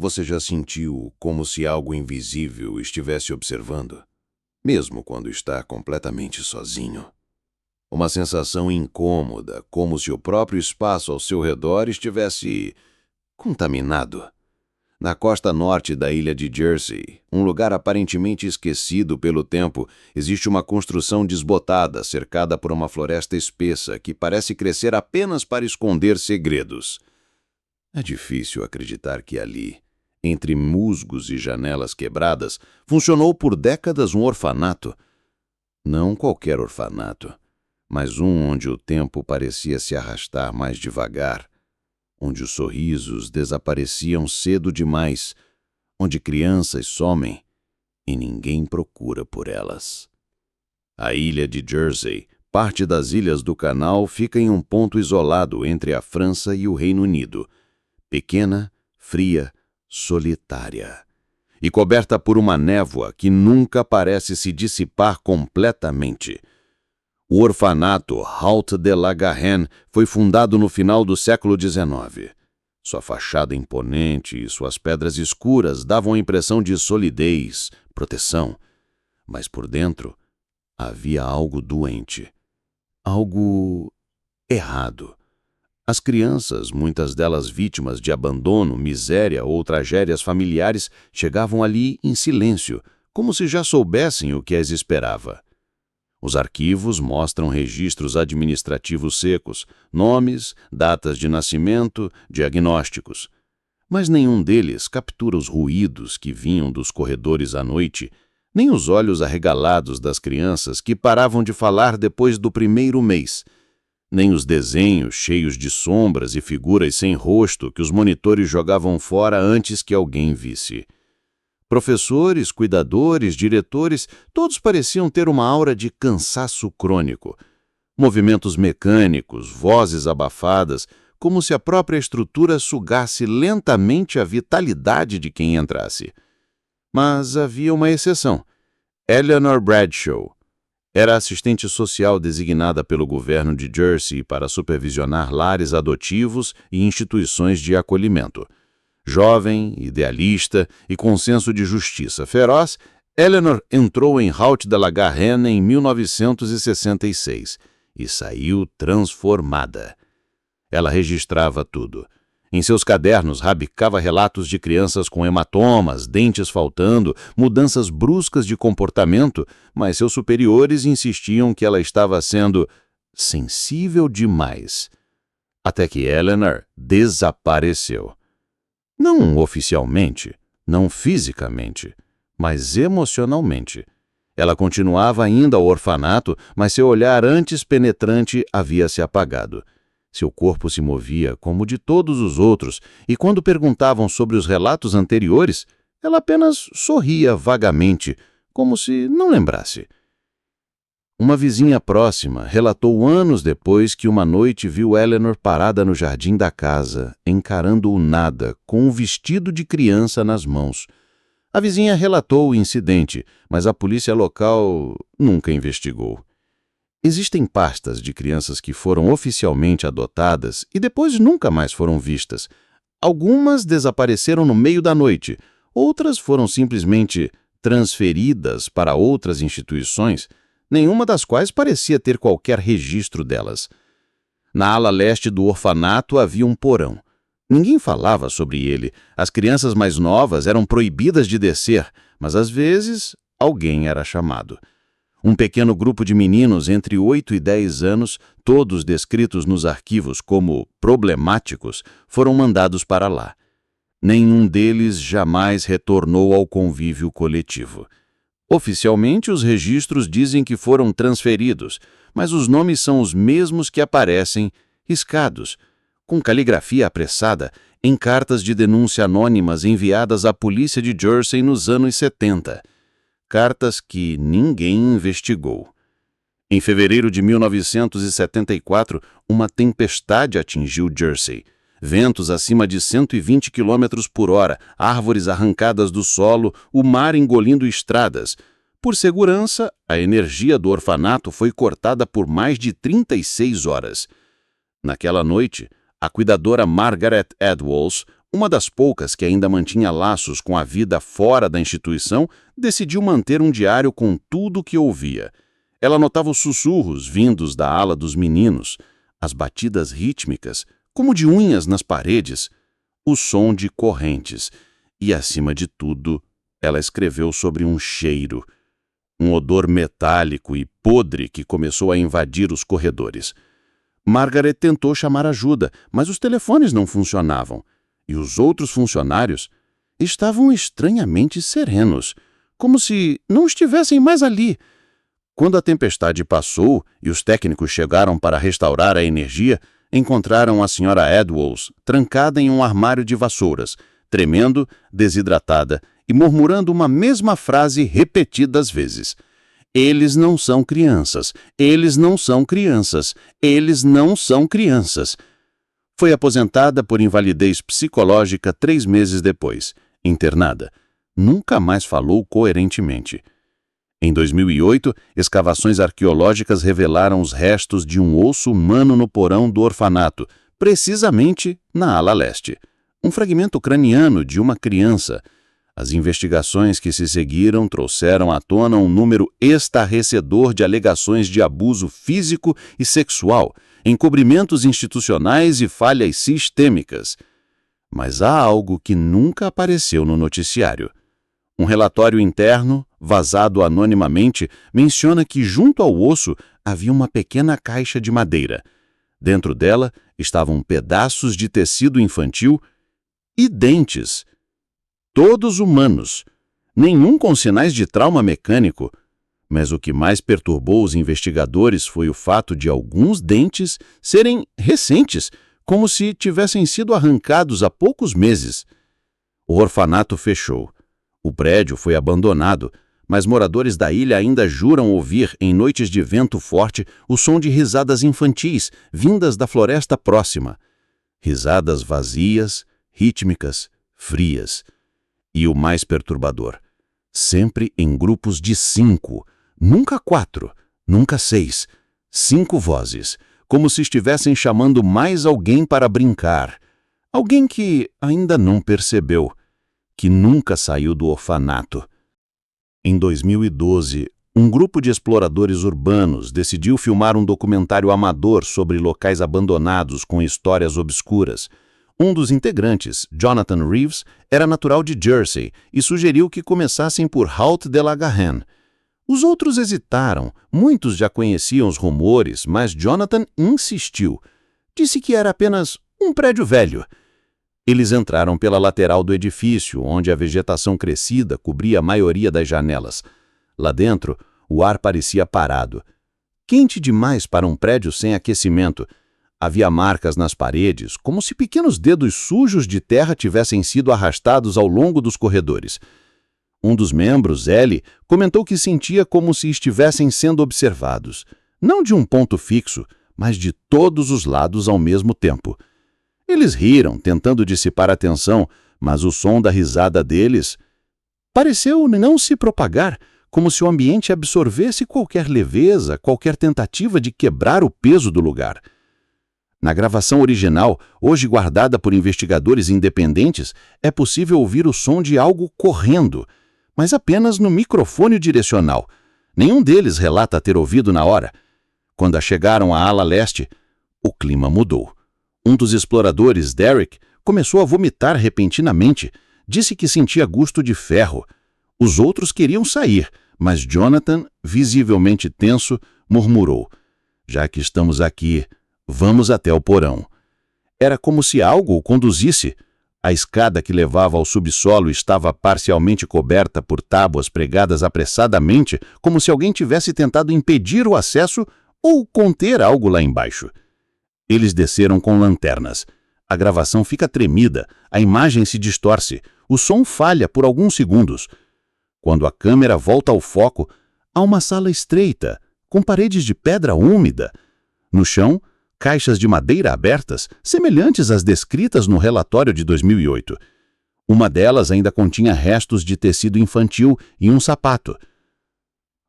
Você já sentiu como se algo invisível estivesse observando, mesmo quando está completamente sozinho? Uma sensação incômoda, como se o próprio espaço ao seu redor estivesse contaminado. Na costa norte da ilha de Jersey, um lugar aparentemente esquecido pelo tempo, existe uma construção desbotada cercada por uma floresta espessa que parece crescer apenas para esconder segredos. É difícil acreditar que ali, entre musgos e janelas quebradas, funcionou por décadas um orfanato. Não qualquer orfanato, mas um onde o tempo parecia se arrastar mais devagar, onde os sorrisos desapareciam cedo demais, onde crianças somem e ninguém procura por elas. A ilha de Jersey, parte das ilhas do Canal, fica em um ponto isolado entre a França e o Reino Unido, pequena, fria, solitária, e coberta por uma névoa que nunca parece se dissipar completamente. O orfanato Halte de la Garenne foi fundado no final do século XIX. Sua fachada imponente e suas pedras escuras davam a impressão de solidez, proteção. Mas por dentro havia algo doente, algo errado. As crianças, muitas delas vítimas de abandono, miséria ou tragédias familiares, chegavam ali em silêncio, como se já soubessem o que as esperava. Os arquivos mostram registros administrativos secos, nomes, datas de nascimento, diagnósticos. Mas nenhum deles captura os ruídos que vinham dos corredores à noite, nem os olhos arregalados das crianças que paravam de falar depois do primeiro mês, nem os desenhos cheios de sombras e figuras sem rosto que os monitores jogavam fora antes que alguém visse. Professores, cuidadores, diretores, todos pareciam ter uma aura de cansaço crônico. Movimentos mecânicos, vozes abafadas, como se a própria estrutura sugasse lentamente a vitalidade de quem entrasse. Mas havia uma exceção. Eleanor Bradshaw era assistente social designada pelo governo de Jersey para supervisionar lares adotivos e instituições de acolhimento. Jovem, idealista e com senso de justiça feroz, Eleanor entrou em Halte de la Garenne em 1966 e saiu transformada. Ela registrava tudo. Em seus cadernos rabiscava relatos de crianças com hematomas, dentes faltando, mudanças bruscas de comportamento, mas seus superiores insistiam que ela estava sendo sensível demais. Até que Eleanor desapareceu. Não oficialmente, não fisicamente, mas emocionalmente. Ela continuava ainda ao orfanato, mas seu olhar antes penetrante havia se apagado. Seu corpo se movia como o de todos os outros, e quando perguntavam sobre os relatos anteriores, ela apenas sorria vagamente, como se não lembrasse. Uma vizinha próxima relatou anos depois que uma noite viu Eleanor parada no jardim da casa, encarando o nada, com um vestido de criança nas mãos. A vizinha relatou o incidente, mas a polícia local nunca investigou. Existem pastas de crianças que foram oficialmente adotadas e depois nunca mais foram vistas. Algumas desapareceram no meio da noite, outras foram simplesmente transferidas para outras instituições, nenhuma das quais parecia ter qualquer registro delas. Na ala leste do orfanato havia um porão. Ninguém falava sobre ele. As crianças mais novas eram proibidas de descer, mas às vezes alguém era chamado. Um pequeno grupo de meninos entre 8 e 10 anos, todos descritos nos arquivos como problemáticos, foram mandados para lá. Nenhum deles jamais retornou ao convívio coletivo. Oficialmente, os registros dizem que foram transferidos, mas os nomes são os mesmos que aparecem, riscados, com caligrafia apressada, em cartas de denúncia anônimas enviadas à polícia de Jersey nos anos 70. Cartas que ninguém investigou. Em fevereiro de 1974, uma tempestade atingiu Jersey. Ventos acima de 120 km por hora, árvores arrancadas do solo, o mar engolindo estradas. Por segurança, a energia do orfanato foi cortada por mais de 36 horas. Naquela noite, a cuidadora Margaret Edwards Uma das poucas que ainda mantinha laços com a vida fora da instituição, decidiu manter um diário com tudo o que ouvia. Ela notava os sussurros vindos da ala dos meninos, as batidas rítmicas, como de unhas nas paredes, o som de correntes e, acima de tudo, ela escreveu sobre um cheiro, um odor metálico e podre que começou a invadir os corredores. Margaret tentou chamar ajuda, mas os telefones não funcionavam. E os outros funcionários estavam estranhamente serenos, como se não estivessem mais ali. Quando a tempestade passou e os técnicos chegaram para restaurar a energia, encontraram a Sra. Edwards trancada em um armário de vassouras, tremendo, desidratada e murmurando uma mesma frase repetidas vezes. Eles não são crianças, eles não são crianças, eles não são crianças. Foi aposentada por invalidez psicológica 3 meses depois, internada. Nunca mais falou coerentemente. Em 2008, escavações arqueológicas revelaram os restos de um osso humano no porão do orfanato, precisamente na ala leste. Um fragmento craniano de uma criança. As investigações que se seguiram trouxeram à tona um número estarrecedor de alegações de abuso físico e sexual, encobrimentos institucionais e falhas sistêmicas. Mas há algo que nunca apareceu no noticiário. Um relatório interno, vazado anonimamente, menciona que junto ao osso havia uma pequena caixa de madeira. Dentro dela estavam pedaços de tecido infantil e dentes. Todos humanos, nenhum com sinais de trauma mecânico. Mas o que mais perturbou os investigadores foi o fato de alguns dentes serem recentes, como se tivessem sido arrancados há poucos meses. O orfanato fechou. O prédio foi abandonado, mas moradores da ilha ainda juram ouvir, em noites de vento forte, o som de risadas infantis vindas da floresta próxima. Risadas vazias, rítmicas, frias. E o mais perturbador, sempre em grupos de 5, nunca 4, nunca 6, 5 vozes, como se estivessem chamando mais alguém para brincar. Alguém que ainda não percebeu, que nunca saiu do orfanato. Em 2012, um grupo de exploradores urbanos decidiu filmar um documentário amador sobre locais abandonados com histórias obscuras. Um dos integrantes, Jonathan Reeves, era natural de Jersey e sugeriu que começassem por Haut de la Garenne. Os outros hesitaram, muitos já conheciam os rumores, mas Jonathan insistiu. Disse que era apenas um prédio velho. Eles entraram pela lateral do edifício, onde a vegetação crescida cobria a maioria das janelas. Lá dentro, o ar parecia parado. Quente demais para um prédio sem aquecimento. Havia marcas nas paredes, como se pequenos dedos sujos de terra tivessem sido arrastados ao longo dos corredores. Um dos membros, Ellie, comentou que sentia como se estivessem sendo observados, não de um ponto fixo, mas de todos os lados ao mesmo tempo. Eles riram, tentando dissipar a tensão, mas o som da risada deles pareceu não se propagar, como se o ambiente absorvesse qualquer leveza, qualquer tentativa de quebrar o peso do lugar. Na gravação original, hoje guardada por investigadores independentes, é possível ouvir o som de algo correndo, mas apenas no microfone direcional. Nenhum deles relata ter ouvido na hora. Quando chegaram à ala leste, o clima mudou. Um dos exploradores, Derek, começou a vomitar repentinamente. Disse que sentia gosto de ferro. Os outros queriam sair, mas Jonathan, visivelmente tenso, murmurou: "Já que estamos aqui, vamos até o porão." Era como se algo o conduzisse. A escada que levava ao subsolo estava parcialmente coberta por tábuas pregadas apressadamente, como se alguém tivesse tentado impedir o acesso ou conter algo lá embaixo. Eles desceram com lanternas. A gravação fica tremida, a imagem se distorce, o som falha por alguns segundos. Quando a câmera volta ao foco, há uma sala estreita, com paredes de pedra úmida. No chão, caixas de madeira abertas, semelhantes às descritas no relatório de 2008. Uma delas ainda continha restos de tecido infantil e um sapato.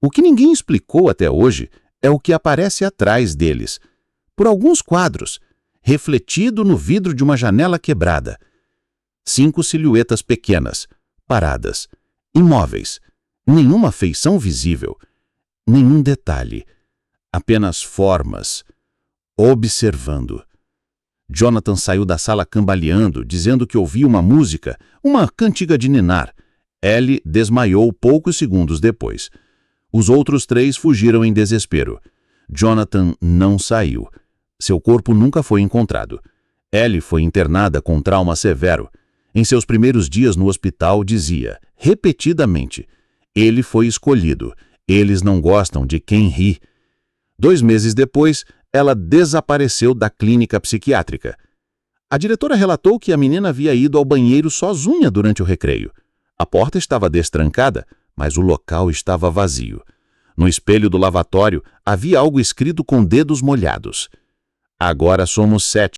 O que ninguém explicou até hoje é o que aparece atrás deles, por alguns quadros, refletido no vidro de uma janela quebrada. 5 silhuetas pequenas, paradas, imóveis. Nenhuma feição visível, nenhum detalhe. Apenas formas, observando. Jonathan saiu da sala cambaleando, dizendo que ouvia uma música, uma cantiga de ninar. Ellie desmaiou poucos segundos depois. Os outros 3 fugiram em desespero. Jonathan não saiu. Seu corpo nunca foi encontrado. Ellie foi internada com trauma severo. Em seus primeiros dias no hospital, dizia, repetidamente, ele foi escolhido. Eles não gostam de quem ri. 2 meses depois, ela desapareceu da clínica psiquiátrica. A diretora relatou que a menina havia ido ao banheiro sozinha durante o recreio. A porta estava destrancada, mas o local estava vazio. No espelho do lavatório havia algo escrito com dedos molhados. Agora somos 7.